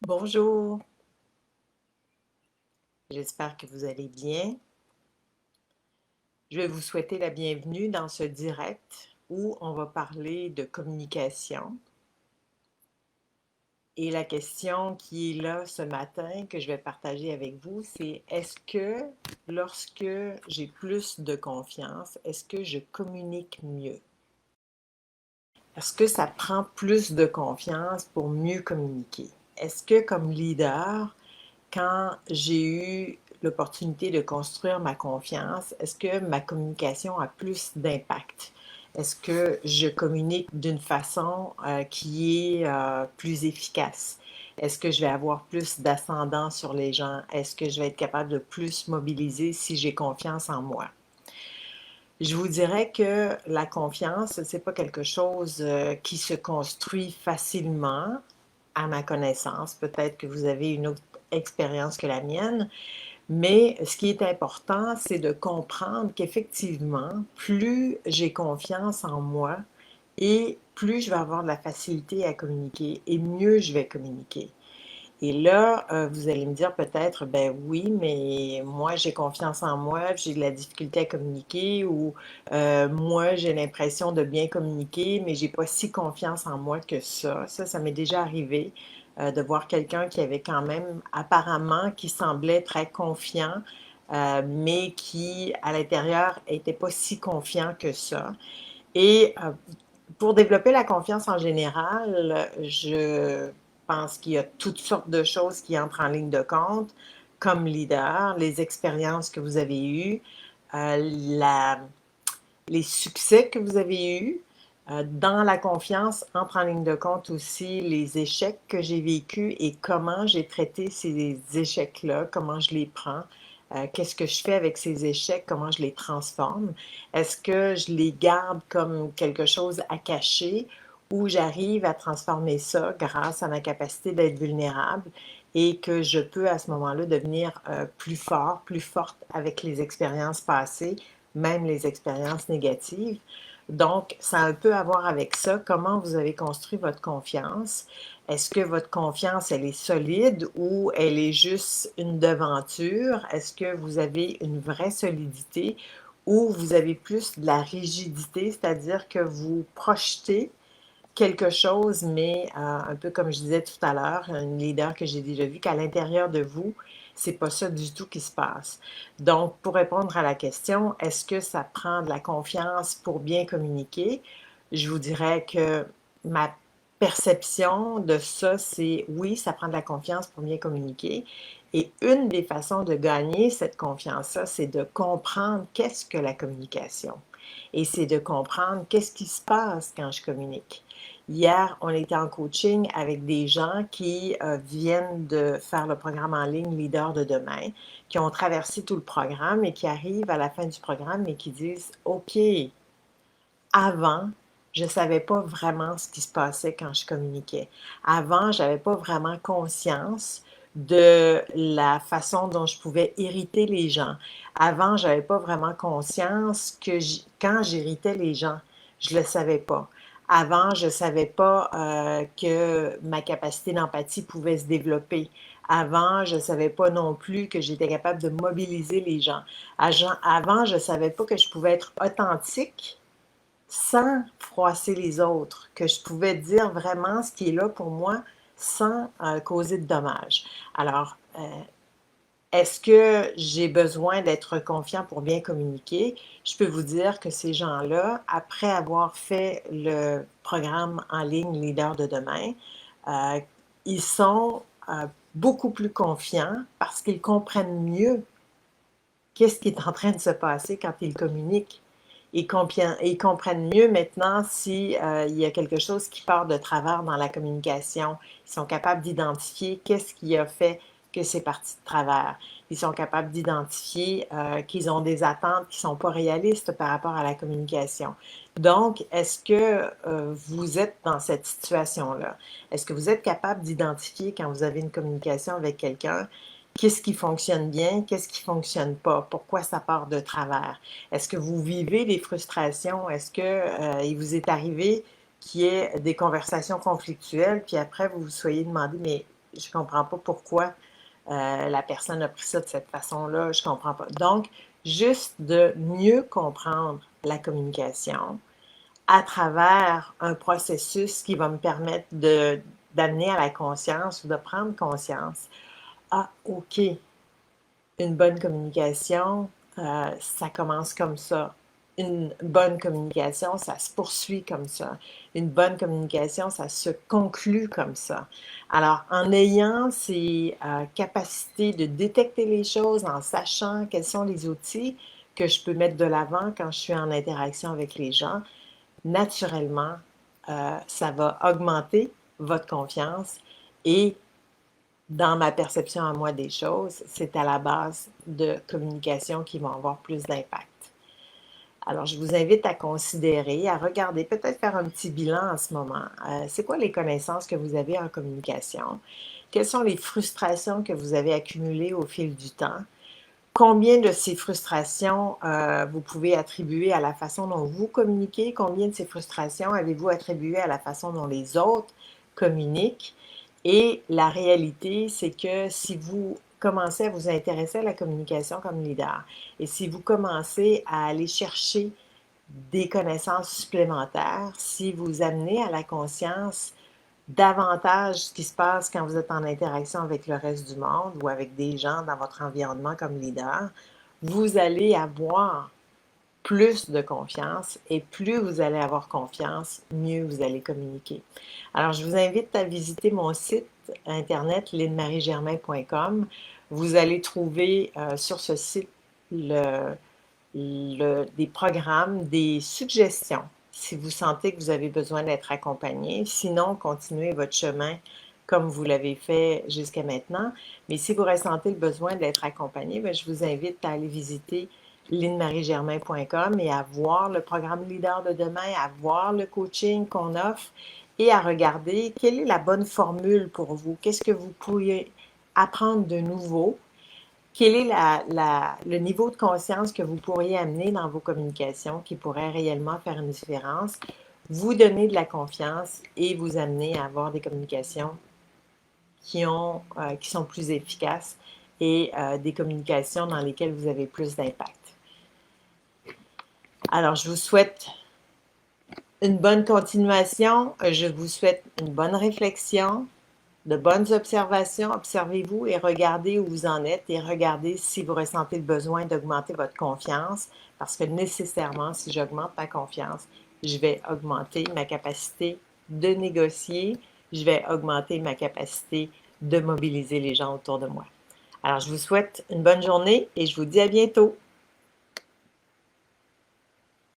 Bonjour, j'espère que vous allez bien. Je vais vous souhaiter la bienvenue dans ce direct où on va parler de communication. Et la question qui est là ce matin que je vais partager avec vous, c'est est-ce que lorsque j'ai plus de confiance, est-ce que je communique mieux? Est-ce que ça prend plus de confiance pour mieux communiquer? Est-ce que comme leader, quand j'ai eu l'opportunité de construire ma confiance, est-ce que ma communication a plus d'impact? Est-ce que je communique d'une façon qui est plus efficace? Est-ce que je vais avoir plus d'ascendant sur les gens? Est-ce que je vais être capable de plus mobiliser si j'ai confiance en moi? Je vous dirais que la confiance, c'est pas quelque chose qui se construit facilement, à ma connaissance. Peut-être que vous avez une autre expérience que la mienne, mais ce qui est important, c'est de comprendre qu'effectivement, plus j'ai confiance en moi et plus je vais avoir de la facilité à communiquer et mieux je vais communiquer. Et là, vous allez me dire peut-être, ben oui, mais moi j'ai confiance en moi, j'ai de la difficulté à communiquer, ou moi j'ai l'impression de bien communiquer, mais j'ai pas si confiance en moi que ça. Ça m'est déjà arrivé de voir quelqu'un qui avait quand même apparemment, qui semblait très confiant, mais qui à l'intérieur était pas si confiant que ça. Et pour développer la confiance en général, je pense qu'il y a toutes sortes de choses qui entrent en ligne de compte, comme leader, les expériences que vous avez eues, euh, la- les succès que vous avez eus. Dans la confiance, entrent en ligne de compte aussi les échecs que j'ai vécus et comment j'ai traité ces échecs-là, comment je les prends, qu'est-ce que je fais avec ces échecs, comment je les transforme. Est-ce que je les garde comme quelque chose à cacher ou j'arrive à transformer ça grâce à ma capacité d'être vulnérable et que je peux à ce moment-là devenir plus fort, plus forte avec les expériences passées, même les expériences négatives. Donc, ça a un peu à voir avec ça. Comment vous avez construit votre confiance? Est-ce que votre confiance, elle est solide ou elle est juste une devanture? Est-ce que vous avez une vraie solidité ou vous avez plus de la rigidité, c'est-à-dire que vous projetez quelque chose, mais un peu comme je disais tout à l'heure, un leader que j'ai déjà vu, qu'à l'intérieur de vous, c'est pas ça du tout qui se passe. Donc, pour répondre à la question, est-ce que ça prend de la confiance pour bien communiquer? Je vous dirais que ma perception de ça, c'est oui, ça prend de la confiance pour bien communiquer. Et une des façons de gagner cette confiance-là, c'est de comprendre qu'est-ce que la communication. Et c'est de comprendre qu'est-ce qui se passe quand je communique. Hier, on était en coaching avec des gens qui viennent de faire le programme en ligne Leader de demain, qui ont traversé tout le programme et qui arrivent à la fin du programme et qui disent, OK, avant, je ne savais pas vraiment ce qui se passait quand je communiquais. Avant, je n'avais pas vraiment conscience de la façon dont je pouvais irriter les gens. Avant, je n'avais pas vraiment conscience que quand j'irritais les gens, je ne le savais pas. Avant, je ne savais pas que ma capacité d'empathie pouvait se développer. Avant, je ne savais pas non plus que j'étais capable de mobiliser les gens. Avant, je ne savais pas que je pouvais être authentique sans froisser les autres, que je pouvais dire vraiment ce qui est là pour moi sans causer de dommages. Alors, est-ce que j'ai besoin d'être confiant pour bien communiquer? Je peux vous dire que ces gens-là, après avoir fait le programme en ligne Leader de demain, euh, ils sont beaucoup plus confiants parce qu'ils comprennent mieux qu'est-ce qui est en train de se passer quand ils communiquent. Ils comprennent mieux maintenant si il y a quelque chose qui part de travers dans la communication. Ils sont capables d'identifier qu'est-ce qui a fait que c'est parti de travers. Ils sont capables d'identifier qu'ils ont des attentes qui ne sont pas réalistes par rapport à la communication. Donc, est-ce que vous êtes dans cette situation-là? Est-ce que vous êtes capable d'identifier quand vous avez une communication avec quelqu'un qu'est-ce qui fonctionne bien, qu'est-ce qui fonctionne pas, pourquoi ça part de travers? Est-ce que vous vivez des frustrations? Est-ce que il vous est arrivé qu'il y ait des conversations conflictuelles, puis après vous vous soyez demandé, mais je comprends pas pourquoi la personne a pris ça de cette façon-là, je comprends pas. Donc, juste de mieux comprendre la communication à travers un processus qui va me permettre d'amener à la conscience ou de prendre conscience. Ah, OK, une bonne communication, ça commence comme ça. Une bonne communication, ça se poursuit comme ça. Une bonne communication, ça se conclut comme ça. Alors, en ayant ces capacités de détecter les choses, en sachant quels sont les outils que je peux mettre de l'avant quand je suis en interaction avec les gens, naturellement, ça va augmenter votre confiance et dans ma perception à moi des choses, c'est à la base de communication qui vont avoir plus d'impact. Alors, je vous invite à considérer, à regarder, peut-être faire un petit bilan en ce moment. C'est quoi les connaissances que vous avez en communication? Quelles sont les frustrations que vous avez accumulées au fil du temps? Combien de ces frustrations vous pouvez attribuer à la façon dont vous communiquez? Combien de ces frustrations avez-vous attribué à la façon dont les autres communiquent? Et la réalité, c'est que si vous commencez à vous intéresser à la communication comme leader et si vous commencez à aller chercher des connaissances supplémentaires, si vous amenez à la conscience davantage ce qui se passe quand vous êtes en interaction avec le reste du monde ou avec des gens dans votre environnement comme leader, vous allez avoir plus de confiance et plus vous allez avoir confiance, mieux vous allez communiquer. Alors, je vous invite à visiter mon site internet lynnmariegermain.com. Vous allez trouver sur ce site des programmes, des suggestions si vous sentez que vous avez besoin d'être accompagné. Sinon, continuez votre chemin comme vous l'avez fait jusqu'à maintenant. Mais si vous ressentez le besoin d'être accompagné, bien, je vous invite à aller visiter lynnmariegermain.com et à voir le programme Leader de demain, à voir le coaching qu'on offre et à regarder quelle est la bonne formule pour vous. Qu'est-ce que vous pourriez apprendre de nouveau? Quel est le niveau de conscience que vous pourriez amener dans vos communications qui pourrait réellement faire une différence, vous donner de la confiance et vous amener à avoir des communications qui sont plus efficaces et des communications dans lesquelles vous avez plus d'impact. Alors, je vous souhaite une bonne continuation, je vous souhaite une bonne réflexion, de bonnes observations. Observez-vous et regardez où vous en êtes et regardez si vous ressentez le besoin d'augmenter votre confiance parce que nécessairement, si j'augmente ma confiance, je vais augmenter ma capacité de négocier, je vais augmenter ma capacité de mobiliser les gens autour de moi. Alors, je vous souhaite une bonne journée et je vous dis à bientôt.